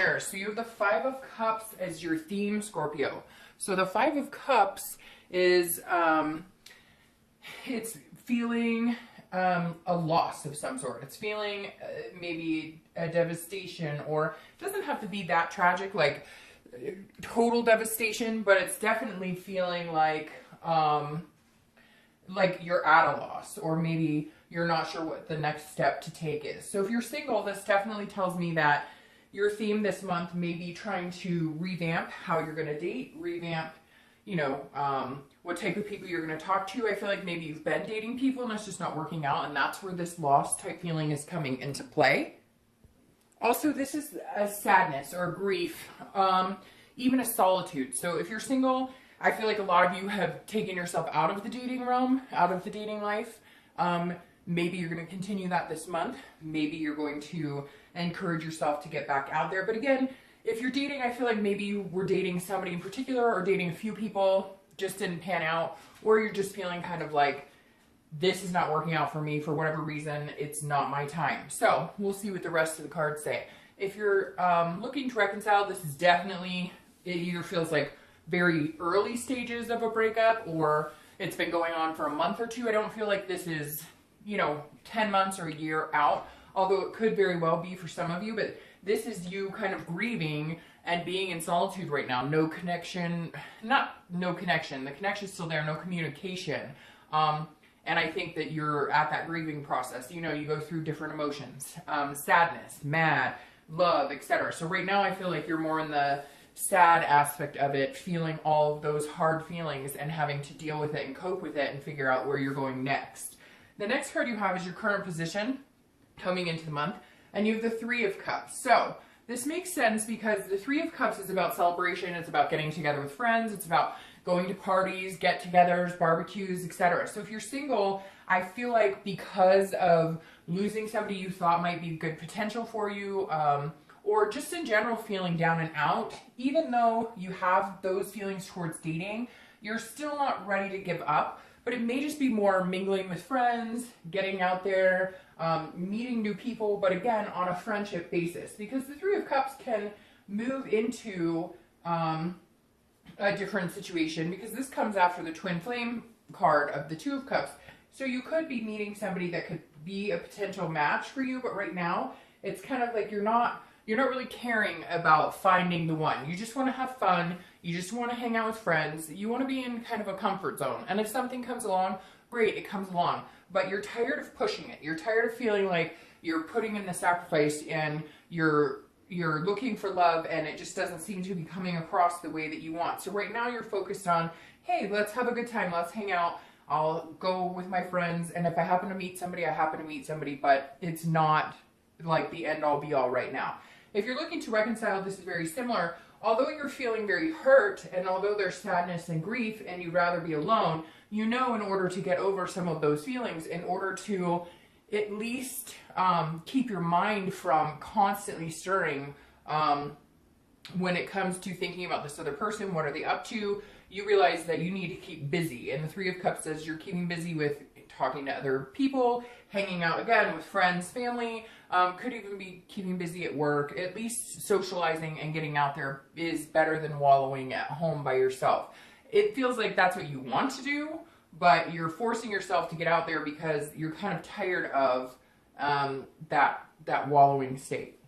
here. So you have the Five of Cups as your theme, Scorpio. So the Five of Cups is, it's feeling a loss of some sort. It's feeling maybe a devastation, or it doesn't have to be that tragic, like total devastation, but it's definitely feeling like you're at a loss, or maybe you're not sure what the next step to take is. So if you're single, this definitely tells me that your theme this month may be trying to revamp how you're going to date, revamp, you know, what type of people you're going to talk to. I feel like maybe you've been dating people and it's just not working out, and that's where this loss type feeling is coming into play. Also, this is a sadness or grief, even a solitude. So if you're single, I feel like a lot of you have taken yourself out of the dating realm, out of the dating life. Maybe you're going to continue that this month. Maybe you're going to encourage yourself to get back out there. But again, if you're dating, I feel like maybe you were dating somebody in particular, or dating a few people, just didn't pan out, or you're just feeling kind of like, this is not working out for me for whatever reason, it's not my time. So we'll see what the rest of the cards say. If you're looking to reconcile, this is definitely, it either feels like very early stages of a breakup, or it's been going on for a month or two. I don't feel like this is, you know, 10 months or a year out, although it could very well be for some of you, but this is you kind of grieving and being in solitude right now. No connection, not no connection, the connection's still there, no communication. And I think that you're at that grieving process. You know, you go through different emotions, sadness, mad, love, etc. So right now I feel like you're more in the sad aspect of it, feeling all of those hard feelings and having to deal with it and cope with it and figure out where you're going next. The next card you have is your current position coming into the month, and you have the Three of Cups. So this makes sense because the Three of Cups is about celebration. It's about getting together with friends. It's about going to parties, get-togethers, barbecues, etc. So if you're single, I feel like because of losing somebody you thought might be good potential for you, or just in general feeling down and out, even though you have those feelings towards dating, you're still not ready to give up. But it may just be more mingling with friends, getting out there, meeting new people, but again, on a friendship basis. Because the Three of Cups can move into a different situation, because this comes after the Twin Flame card of the Two of Cups. So you could be meeting somebody that could be a potential match for you, but right now, it's kind of like you're not really caring about finding the one. You just want to have fun. You just want to hang out with friends. You want to be in kind of a comfort zone. And if something comes along, great, it comes along. But you're tired of pushing it. You're tired of feeling like you're putting in the sacrifice and you're looking for love, and it just doesn't seem to be coming across the way that you want. So right now you're focused on, hey, let's have a good time. Let's hang out. I'll go with my friends. And if I happen to meet somebody, I happen to meet somebody. But it's not like the end all be all right now. If you're looking to reconcile, this is very similar. Although you're feeling very hurt, and although there's sadness and grief, and you'd rather be alone, you know, in order to get over some of those feelings, in order to at least keep your mind from constantly stirring when it comes to thinking about this other person, what are they up to, you realize that you need to keep busy. And the Three of Cups says you're keeping busy with talking to other people, hanging out again with friends, family, could even be keeping busy at work. At least socializing and getting out there is better than wallowing at home by yourself. It feels like that's what you want to do, but you're forcing yourself to get out there because you're kind of tired of that wallowing state.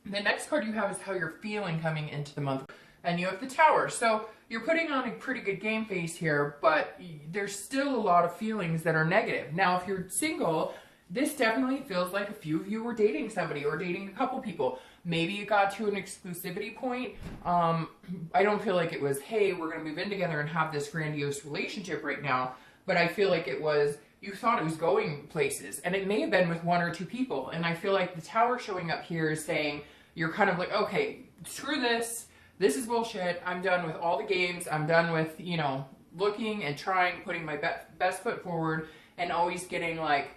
The next card you have is how you're feeling coming into the month, and you have the Tower. So you're putting on a pretty good game face here, but there's still a lot of feelings that are negative. Now, if you're single, this definitely feels like a few of you were dating somebody or dating a couple people. Maybe it got to an exclusivity point. I don't feel like it was, hey, we're going to move in together and have this grandiose relationship right now. But I feel like it was, you thought it was going places. And it may have been with one or two people. And I feel like the Tower showing up here is saying, you're kind of like, okay, screw this. This is bullshit. I'm done with all the games. I'm done with, you know, looking and trying, putting my best foot forward, and always getting like,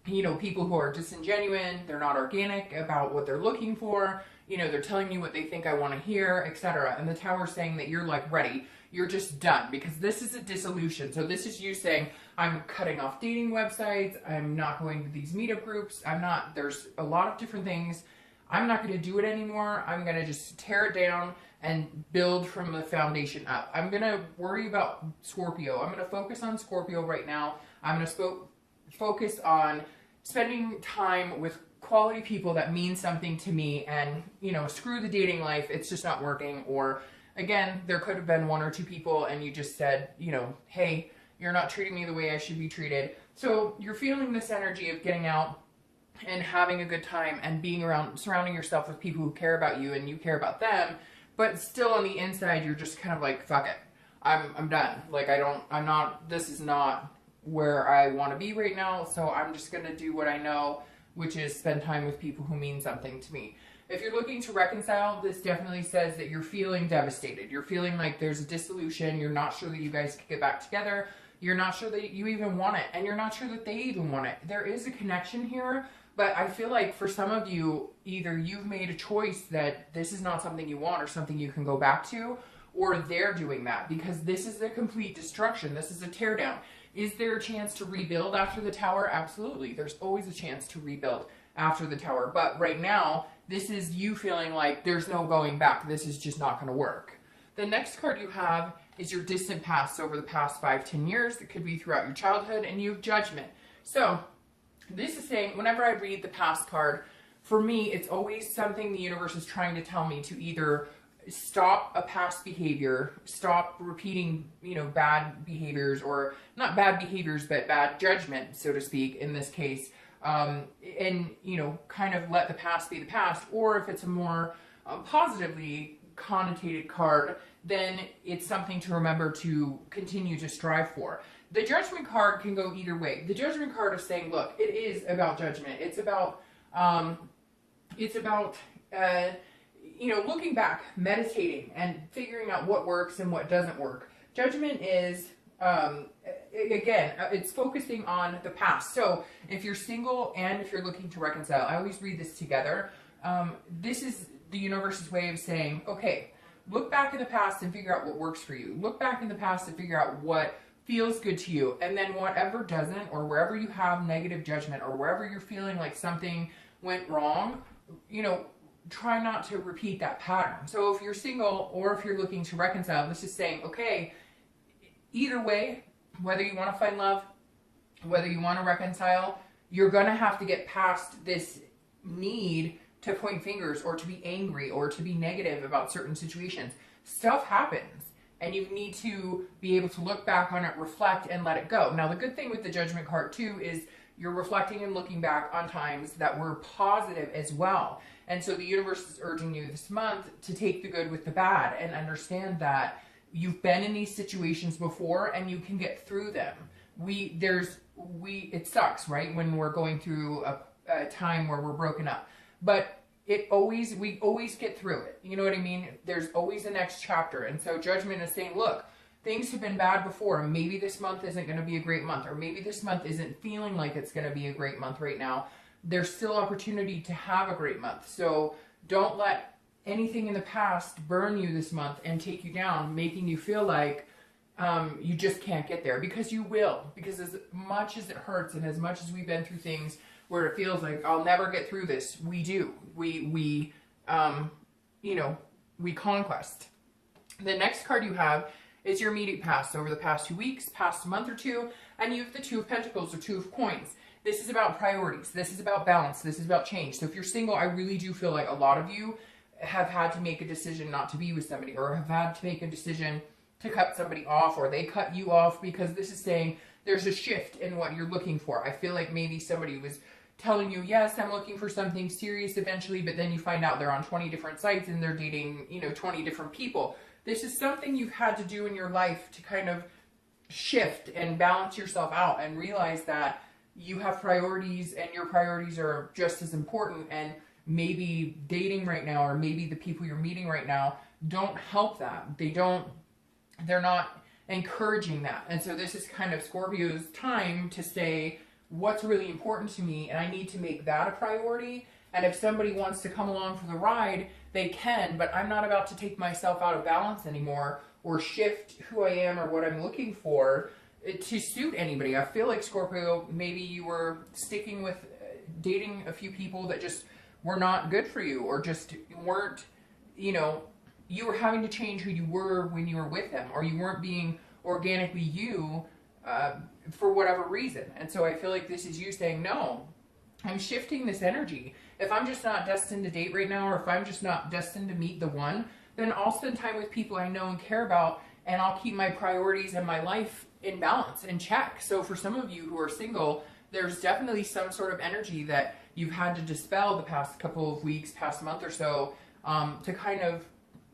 you know, people who are disingenuous, they're not organic about what they're looking for, you know, they're telling you what they think I want to hear, etc. And the Tower's saying that you're like ready, you're just done, because this is a dissolution. So this is you saying, I'm cutting off dating websites, I'm not going to these meetup groups, there's a lot of different things. I'm not going to do it anymore. I'm going to just tear it down and build from the foundation up. I'm going to worry about Scorpio. I'm going to focus on Scorpio right now. I'm going to focus on spending time with quality people that mean something to me, and, you know, screw the dating life. It's just not working. Or again, there could have been one or two people and you just said, you know, hey, you're not treating me the way I should be treated. So you're feeling this energy of getting out and having a good time and being around, surrounding yourself with people who care about you and you care about them. But still on the inside, you're just kind of like, fuck it. I'm done. Like, this is not where I want to be right now. So I'm just going to do what I know, which is spend time with people who mean something to me. If you're looking to reconcile, this definitely says that you're feeling devastated. You're feeling like there's a dissolution. You're not sure that you guys can get back together. You're not sure that you even want it. And you're not sure that they even want it. There is a connection here. But I feel like for some of you, either you've made a choice that this is not something you want or something you can go back to, or they're doing that, because this is a complete destruction. This is a teardown. Is there a chance to rebuild after the tower? Absolutely. There's always a chance to rebuild after the tower. But right now, this is you feeling like there's no going back. This is just not going to work. The next card you have is your distant past over the past 5-10 years. It could be throughout your childhood, and you have Judgment. So this is saying, whenever I read the past card, for me, it's always something the universe is trying to tell me to either stop a past behavior, stop repeating, you know, bad behaviors, or not bad behaviors, but bad judgment, so to speak, in this case, and, you know, kind of let the past be the past. Or if it's a more positively connotated card, then it's something to remember to continue to strive for. The Judgment card can go either way. The Judgment card is saying, look, it is about judgment. It's about, you know, looking back, meditating, and figuring out what works and what doesn't work. Judgment is, again, it's focusing on the past. So if you're single and if you're looking to reconcile, I always read this together. This is the universe's way of saying, okay, look back in the past and figure out what works for you. Look back in the past and figure out what feels good to you, and then whatever doesn't, or wherever you have negative judgment, or wherever you're feeling like something went wrong, you know, try not to repeat that pattern. So if you're single or if you're looking to reconcile, this is saying, okay, either way, whether you want to find love, whether you want to reconcile, you're going to have to get past this need to point fingers or to be angry or to be negative about certain situations. Stuff happens. And you need to be able to look back on it, reflect, and let it go. Now, the good thing with the Judgment card, too, is you're reflecting and looking back on times that were positive as well. And so the universe is urging you this month to take the good with the bad and understand that you've been in these situations before and you can get through them. It sucks, right, when we're going through a time where we're broken up. But we always get through it. You know what I mean? There's always a next chapter. And so Judgment is saying, look, things have been bad before. Maybe this month isn't going to be a great month, or maybe this month isn't feeling like it's going to be a great month right now. There's still opportunity to have a great month. So don't let anything in the past burn you this month and take you down, making you feel like you just can't get there, because you will. Because as much as it hurts and as much as we've been through things where it feels like I'll never get through this, we do. We conquest. The next card you have is your immediate past over the past 2 weeks, past month or two, and you have the Two of Pentacles or Two of Coins. This is about priorities. This is about balance. This is about change. So if you're single, I really do feel like a lot of you have had to make a decision not to be with somebody, or have had to make a decision to cut somebody off, or they cut you off, because this is saying there's a shift in what you're looking for. I feel like maybe somebody was telling you, yes, I'm looking for something serious eventually, but then you find out they're on 20 different sites and they're dating, 20 different people. This is something you've had to do in your life to kind of shift and balance yourself out and realize that you have priorities and your priorities are just as important, and maybe dating right now, or maybe the people you're meeting right now don't help that. They're not encouraging that. And so this is kind of Scorpio's time to say, what's really important to me, and I need to make that a priority. And if somebody wants to come along for the ride, they can, but I'm not about to take myself out of balance anymore, or shift who I am or what I'm looking for to suit anybody. I feel like, Scorpio, maybe you were sticking with dating a few people that just were not good for you, or just weren't, you know, you were having to change who you were when you were with them, or you weren't being organically you for whatever reason. And so I feel like this is you saying, no, I'm shifting this energy. If I'm just not destined to date right now, or if I'm just not destined to meet the one, then I'll spend time with people I know and care about, and I'll keep my priorities and my life in balance, in check. So for some of you who are single, there's definitely some sort of energy that you've had to dispel the past couple of weeks, past month or so, to kind of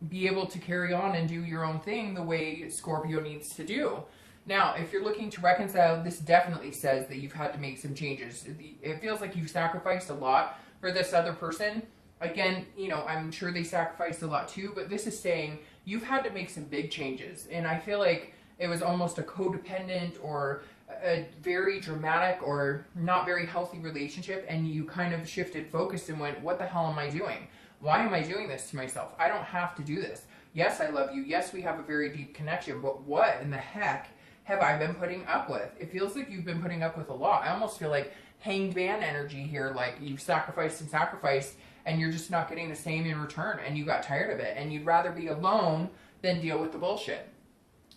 be able to carry on and do your own thing the way Scorpio needs to do. Now, if you're looking to reconcile, this definitely says that you've had to make some changes. It feels like you've sacrificed a lot for this other person. Again, you know, I'm sure they sacrificed a lot too, but this is saying you've had to make some big changes. And I feel like it was almost a codependent or a very dramatic or not very healthy relationship, and you kind of shifted focus and went, what the hell am I doing? Why am I doing this to myself? I don't have to do this. Yes, I love you. Yes, we have a very deep connection, but what in the heck have I been putting up with? It feels like you've been putting up with a lot. I almost feel like hanged man energy here, like you've sacrificed and sacrificed, and you're just not getting the same in return, and you got tired of it, and you'd rather be alone than deal with the bullshit.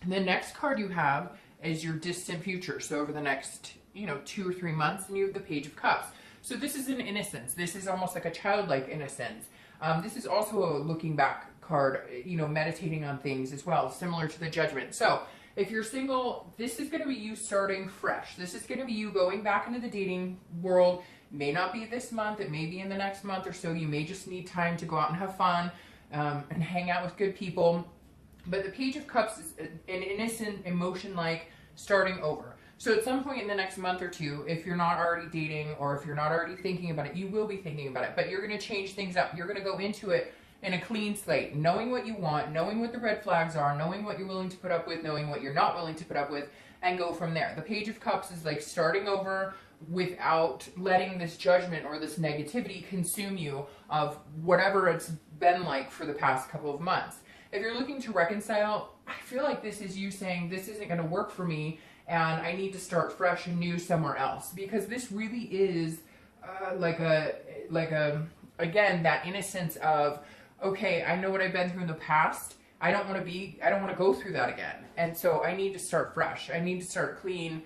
And the next card you have is your distant future. So over the next, 2 or 3 months, and you have the Page of Cups. So this is an innocence. This is almost like a childlike innocence. This is also a looking back card, meditating on things as well, similar to the Judgment. So if you're single, this is going to be you starting fresh. This is going to be you going back into the dating world. It may not be this month. It may be in the next month or so. You may just need time to go out and have fun and hang out with good people. But the Page of Cups is an innocent, emotion-like starting over. So at some point in the next month or two, if you're not already dating or if you're not already thinking about it, you will be thinking about it. But you're going to change things up. You're going to go into it in a clean slate, knowing what you want, knowing what the red flags are, knowing what you're willing to put up with, knowing what you're not willing to put up with, and go from there. The Page of Cups is like starting over without letting this judgment or this negativity consume you of whatever it's been like for the past couple of months. If you're looking to reconcile, I feel like this is you saying, this isn't going to work for me, and I need to start fresh and new somewhere else. Because this really is again, that innocence of, okay, I know what I've been through in the past. I don't want to go through that again. And so I need to start fresh. I need to start clean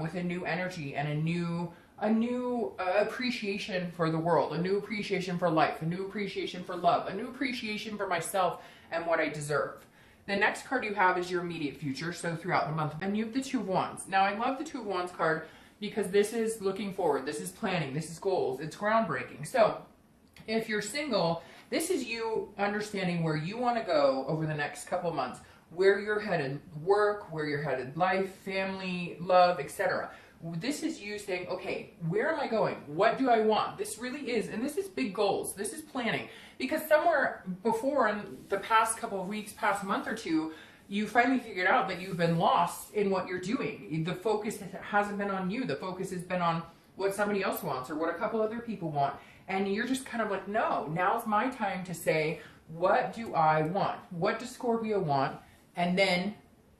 with a new energy and a new appreciation for the world, a new appreciation for life, a new appreciation for love, a new appreciation for myself and what I deserve. The next card you have is your immediate future, so throughout the month. And you have the Two of Wands. Now, I love the Two of Wands card because this is looking forward, this is planning, this is goals, it's groundbreaking. So, if you're single, this is you understanding where you want to go over the next couple of months, where you're headed work, where you're headed life, family, love, etc. This is you saying, okay, where am I going? What do I want? This really is, and this is big goals. This is planning. Because somewhere before in the past couple of weeks, past month or two, you finally figured out that you've been lost in what you're doing. The focus hasn't been on you. The focus has been on what somebody else wants or what a couple other people want. And you're just kind of like, no, now's my time to say, what do I want? What does Scorpio want? And then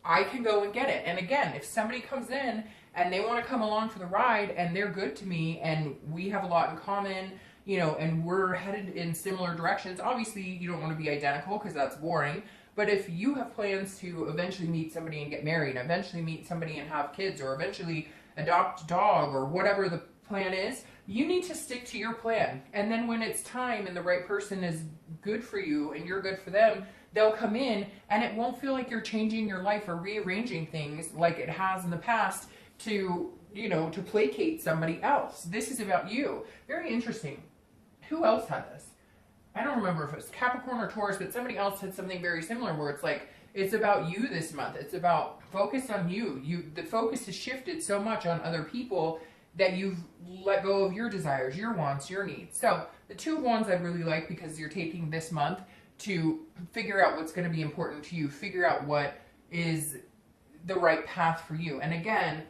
I can go and get it. And again, if somebody comes in and they want to come along for the ride and they're good to me and we have a lot in common, and we're headed in similar directions, obviously you don't want to be identical because that's boring. But if you have plans to eventually meet somebody and get married, eventually meet somebody and have kids, or eventually adopt a dog, or whatever the plan is, you need to stick to your plan. And then when it's time and the right person is good for you and you're good for them, they'll come in and it won't feel like you're changing your life or rearranging things like it has in the past to placate somebody else. This is about you. Very interesting. Who else had this? I don't remember if it was Capricorn or Taurus, but somebody else had something very similar where it's like, it's about you this month. It's about focus on you. The focus has shifted so much on other people that you've let go of your desires, your wants, your needs. So the Two of Wands I really like because you're taking this month to figure out what's going to be important to you, figure out what is the right path for you. And again,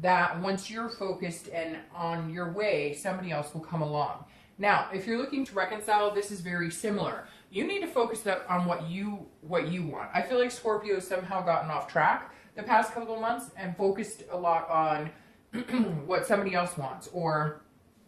that once you're focused and on your way, somebody else will come along. Now, if you're looking to reconcile, this is very similar. You need to focus on what you want. I feel like Scorpio has somehow gotten off track the past couple of months and focused a lot on what somebody else wants. Or,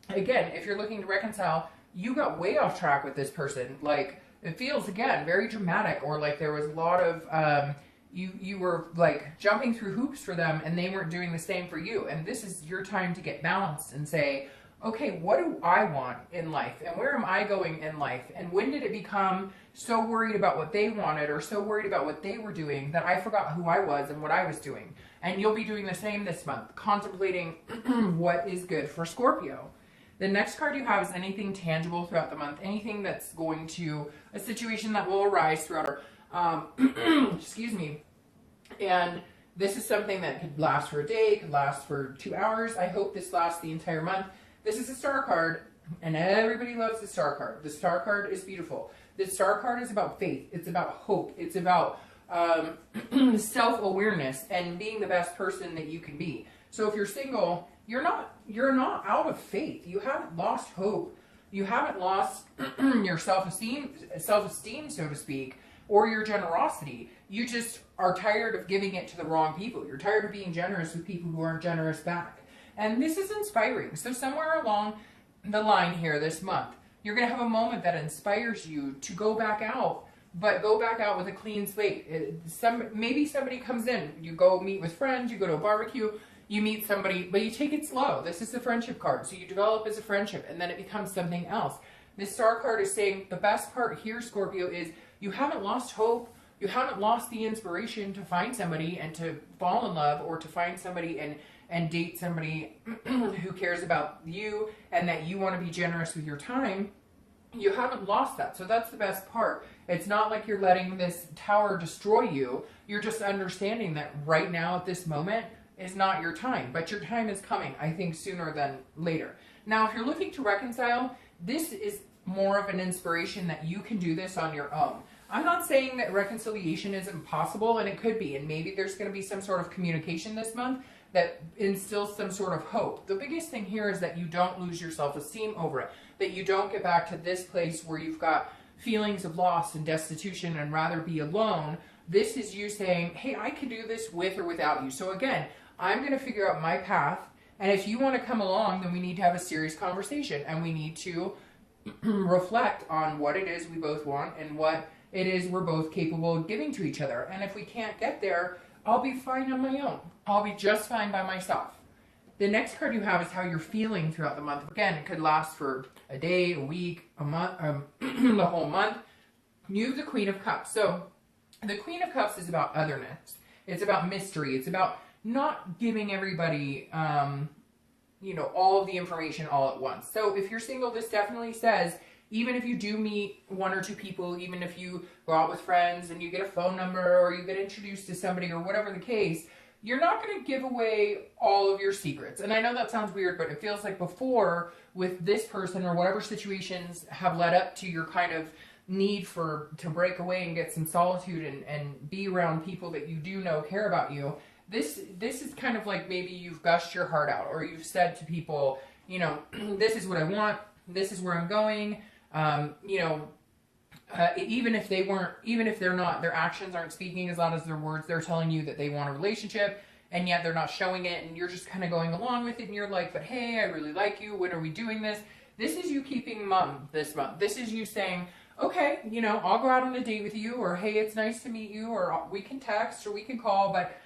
again, if you're looking to reconcile, you got way off track with this person. Like, it feels, again, very dramatic, or like there was a lot of, you were like jumping through hoops for them and they weren't doing the same for you. And this is your time to get balanced and say, okay, what do I want in life? And where am I going in life? And when did it become so worried about what they wanted or so worried about what they were doing that I forgot who I was and what I was doing? And you'll be doing the same this month, contemplating what is good for Scorpio. The next card you have is anything tangible throughout the month, anything that's going to, a situation that will arise throughout our, excuse me. And this is something that could last for a day, could last for 2 hours. I hope this lasts the entire month. This is a star card, and everybody loves the star card. The star card is beautiful. The star card is about faith. It's about hope. It's about self-awareness and being the best person that you can be. So if you're single, you're not out of faith. You haven't lost hope. You haven't lost your self-esteem, so to speak, or your generosity. You just are tired of giving it to the wrong people. You're tired of being generous with people who aren't generous back. And this is inspiring. So somewhere along the line here this month, you're going to have a moment that inspires you to go back out, but go back out with a clean slate. Maybe somebody comes in, you go meet with friends, you go to a barbecue, you meet somebody, but you take it slow. This is the friendship card. So you develop as a friendship and then it becomes something else. This star card is saying the best part here, Scorpio, is you haven't lost hope. You haven't lost the inspiration to find somebody and to fall in love, or to find somebody and date somebody who cares about you and that you want to be generous with your time. You haven't lost that. So that's the best part. It's not like you're letting this tower destroy you. You're just understanding that right now at this moment is not your time, but your time is coming, I think, sooner than later. Now, if you're looking to reconcile, this is more of an inspiration that you can do this on your own. I'm not saying that reconciliation is impossible, and it could be, and maybe there's going to be some sort of communication this month that instills some sort of hope. The biggest thing here is that you don't lose your self-esteem over it, that you don't get back to this place where you've got feelings of loss and destitution and rather be alone. This is you saying, hey, I can do this with or without you. So again, I'm going to figure out my path, and if you want to come along, then we need to have a serious conversation, and we need to reflect on what it is we both want and what it is we're both capable of giving to each other. And if we can't get there, I'll be fine on my own. I'll be just fine by myself. The next card you have is how you're feeling throughout the month. Again, it could last for a day, a week, a month, the whole month. You have the Queen of Cups. So the Queen of Cups is about otherness. It's about mystery. It's about not giving everybody, all of the information all at once. So if you're single, this definitely says, even if you do meet one or two people, even if you go out with friends and you get a phone number or you get introduced to somebody or whatever the case, you're not going to give away all of your secrets. And I know that sounds weird, but it feels like before with this person or whatever situations have led up to your kind of need to break away and get some solitude and be around people that you do know care about you. This is kind of like maybe you've gushed your heart out, or you've said to people, this is what I want, this is where I'm going. Even if they're not, their actions aren't speaking as loud as their words, they're telling you that they want a relationship, and yet they're not showing it, and you're just kind of going along with it, and you're like, but hey, I really like you, when are we doing this? This is you keeping mum this month. This is you saying, okay, I'll go out on a date with you, or hey, it's nice to meet you, or we can text, or we can call, but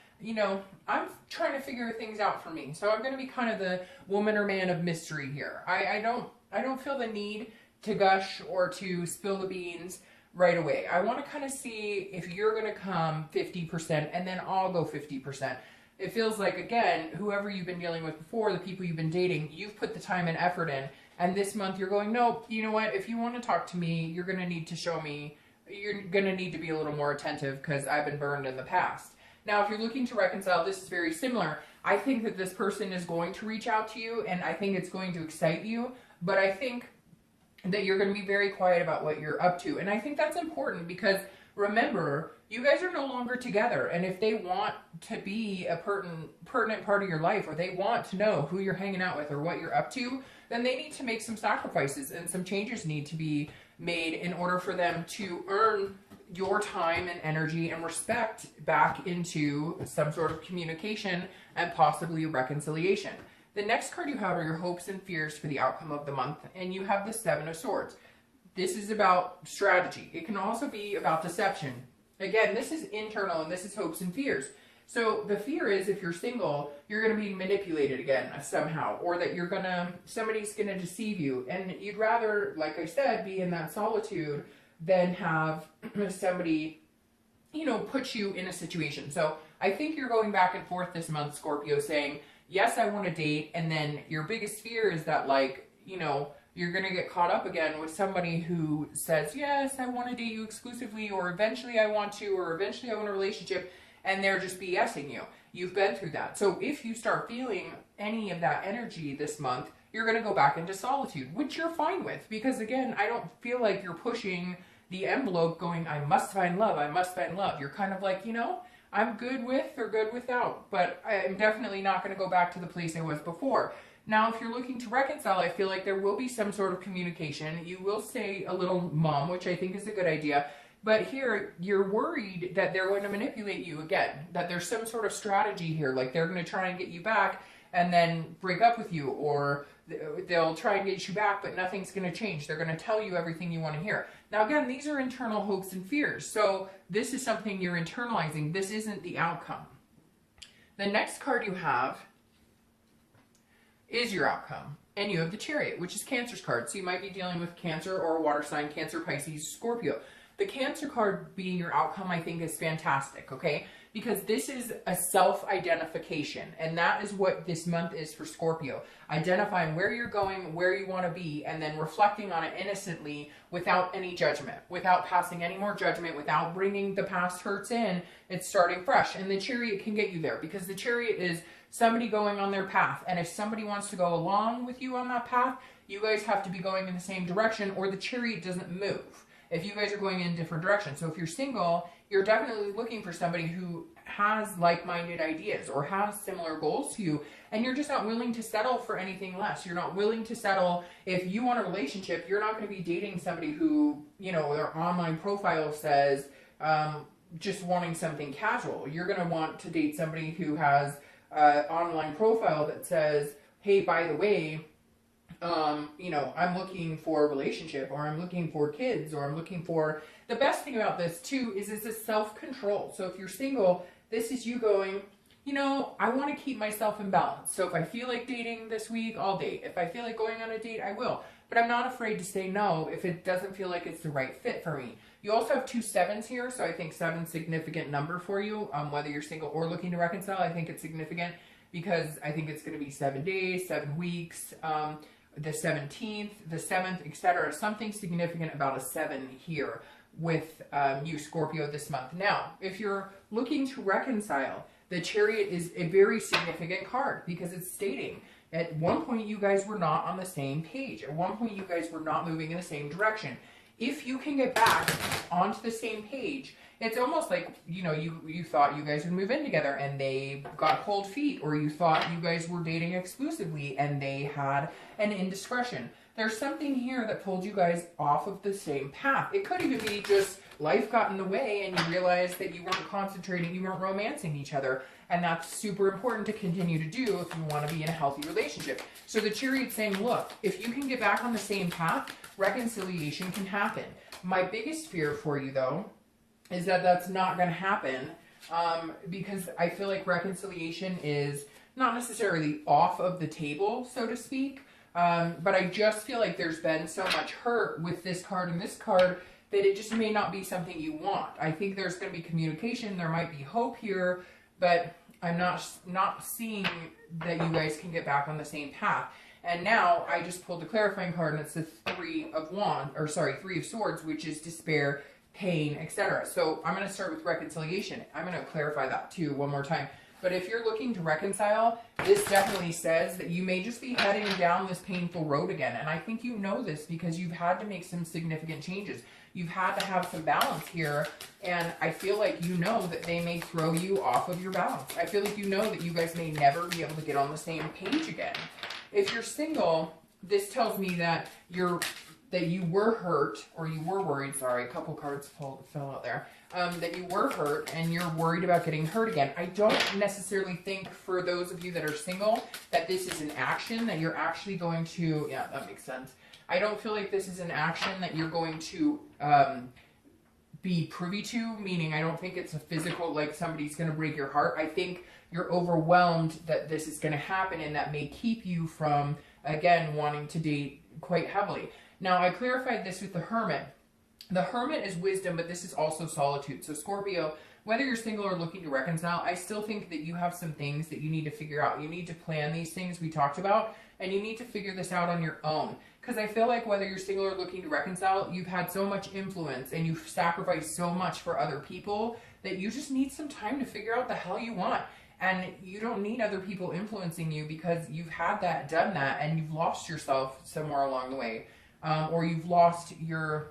I'm trying to figure things out for me. So I'm going to be kind of the woman or man of mystery here. I don't feel the need to gush or to spill the beans right away. I want to kind of see if you're going to come 50% and then I'll go 50%. It feels like, again, whoever you've been dealing with before, the people you've been dating, you've put the time and effort in. And this month you're going, no, you know what? If you want to talk to me, you're going to need to show me, you're going to need to be a little more attentive because I've been burned in the past. Now, if you're looking to reconcile, this is very similar. I think that this person is going to reach out to you, and I think it's going to excite you, but I think that you're going to be very quiet about what you're up to. And I think that's important because, remember, you guys are no longer together. And if they want to be a pertinent part of your life, or they want to know who you're hanging out with or what you're up to, then they need to make some sacrifices and some changes need to be made in order for them to earn your time and energy and respect back into some sort of communication and possibly reconciliation. The next card you have are your hopes and fears for the outcome of the month, and you have the Seven of Swords. This is about strategy. It can also be about deception. Again, this is internal and this is hopes and fears. So the fear is if you're single, you're going to be manipulated again somehow, or that somebody's going to deceive you. And you'd rather, like I said, be in that solitude than have somebody, put you in a situation. So I think you're going back and forth this month, Scorpio, saying, yes, I want to date. And then your biggest fear is that, you're going to get caught up again with somebody who says, yes, I want to date you exclusively, or eventually I want to, or eventually I want a relationship, and they're just BSing you. You've been through that. So if you start feeling any of that energy this month, you're going to go back into solitude, which you're fine with. Because again, I don't feel like you're pushing the envelope going, I must find love, I must find love. You're kind of like, I'm good with or good without, but I'm definitely not going to go back to the place I was before. Now, if you're looking to reconcile, I feel like there will be some sort of communication. You will stay a little mum, which I think is a good idea. But here, you're worried that they're going to manipulate you again, that there's some sort of strategy here, like they're going to try and get you back and then break up with you, or they'll try and get you back, but nothing's going to change. They're going to tell you everything you want to hear. Now, again, these are internal hopes and fears. So this is something you're internalizing. This isn't the outcome. The next card you have is your outcome. And you have the Chariot, which is Cancer's card. So you might be dealing with Cancer or a water sign, Cancer, Pisces, Scorpio. The Cancer card being your outcome, I think, is fantastic, okay? Because this is a self-identification, and that is what this month is for Scorpio. Identifying where you're going, where you want to be, and then reflecting on it innocently without any judgment, without passing any more judgment, without bringing the past hurts in. It's starting fresh, and the Chariot can get you there, because the Chariot is somebody going on their path, and if somebody wants to go along with you on that path, you guys have to be going in the same direction, or the Chariot doesn't move. If you guys are going in different directions. So if you're single, you're definitely looking for somebody who has like-minded ideas or has similar goals to you, and you're just not willing to settle for anything less. You're not willing to settle. If you want a relationship, you're not going to be dating somebody who, their online profile says just wanting something casual. You're going to want to date somebody who has an online profile that says, hey, by the way, I'm looking for a relationship, or I'm looking for kids, or I'm looking for... The best thing about this, too, is it's a self-control. So if you're single, this is you going, I want to keep myself in balance. So if I feel like dating this week, I'll date. If I feel like going on a date, I will. But I'm not afraid to say no if it doesn't feel like it's the right fit for me. You also have 2 sevens here, so I think 7's a significant number for you, whether you're single or looking to reconcile. I think it's significant because I think it's going to be 7 days, 7 weeks, the 17th, the 7th, etc. Something significant about a 7 here with you, Scorpio, this month. Now, if you're looking to reconcile, the Chariot is a very significant card because it's stating at one point you guys were not on the same page. At one point you guys were not moving in the same direction. If you can get back onto the same page, it's almost like, you thought you guys would move in together and they got cold feet, or you thought you guys were dating exclusively and they had an indiscretion. There's something here that pulled you guys off of the same path. It could even be just life got in the way and you realized that you weren't concentrating, you weren't romancing each other. And that's super important to continue to do if you want to be in a healthy relationship. So the Chariot's saying, look, if you can get back on the same path, reconciliation can happen. My biggest fear for you, though, is that that's not going to happen because I feel like reconciliation is not necessarily off of the table, so to speak, but I just feel like there's been so much hurt with this card and this card that it just may not be something you want. I think there's going to be communication, there might be hope here, but I'm not seeing that you guys can get back on the same path. And now I just pulled the clarifying card, and it's the Three of Swords, which is despair, pain, etc. So I'm going to start with reconciliation. I'm going to clarify that too one more time. But if you're looking to reconcile, this definitely says that you may just be heading down this painful road again. And I think you know this because you've had to make some significant changes. You've had to have some balance here. And I feel like you know that they may throw you off of your balance. I feel like you know that you guys may never be able to get on the same page again. If you're single, this tells me that that you were hurt, or you were worried, sorry, a couple cards fell out there, that you were hurt and you're worried about getting hurt again. I don't necessarily think, for those of you that are single, that this is an action that you're actually going to, yeah, that makes sense. I don't feel like this is an action that you're going to be privy to, meaning I don't think it's a physical, like somebody's going to break your heart. I think you're overwhelmed that this is going to happen, and that may keep you from, again, wanting to date quite heavily. Now, I clarified this with the Hermit. The Hermit is wisdom, but this is also solitude. So Scorpio, whether you're single or looking to reconcile, I still think that you have some things that you need to figure out. You need to plan these things we talked about, and you need to figure this out on your own. Because I feel like whether you're single or looking to reconcile, you've had so much influence and you've sacrificed so much for other people that you just need some time to figure out the hell you want. And you don't need other people influencing you, because you've had that, done that, and you've lost yourself somewhere along the way. Or you've lost your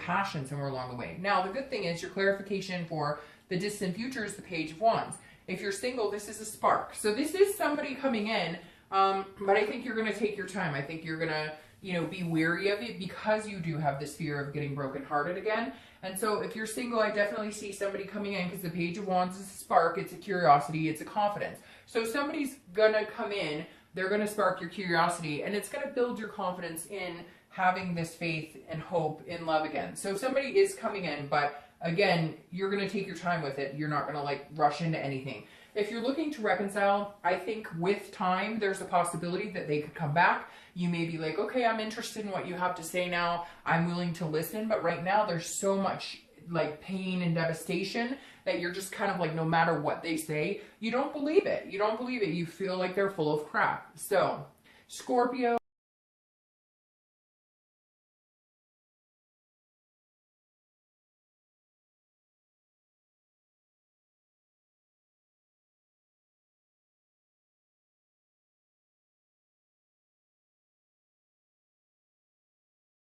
passion somewhere along the way. Now, the good thing is your clarification for the distant future is the Page of Wands. If you're single, this is a spark. So this is somebody coming in, but I think you're going to take your time. I think you're going to, be wary of it, because you do have this fear of getting brokenhearted again. And so if you're single, I definitely see somebody coming in, because the Page of Wands is a spark, it's a curiosity, it's a confidence. So somebody's going to come in, they're going to spark your curiosity, and it's going to build your confidence in having this faith and hope in love again. So somebody is coming in, but again, you're going to take your time with it. You're not going to rush into anything. If you're looking to reconcile, I think with time, there's a possibility that they could come back. You may be like, okay, I'm interested in what you have to say now. I'm willing to listen. But right now, there's so much pain and devastation that you're just kind of no matter what they say, you don't believe it. You don't believe it. You feel like they're full of crap. So Scorpio,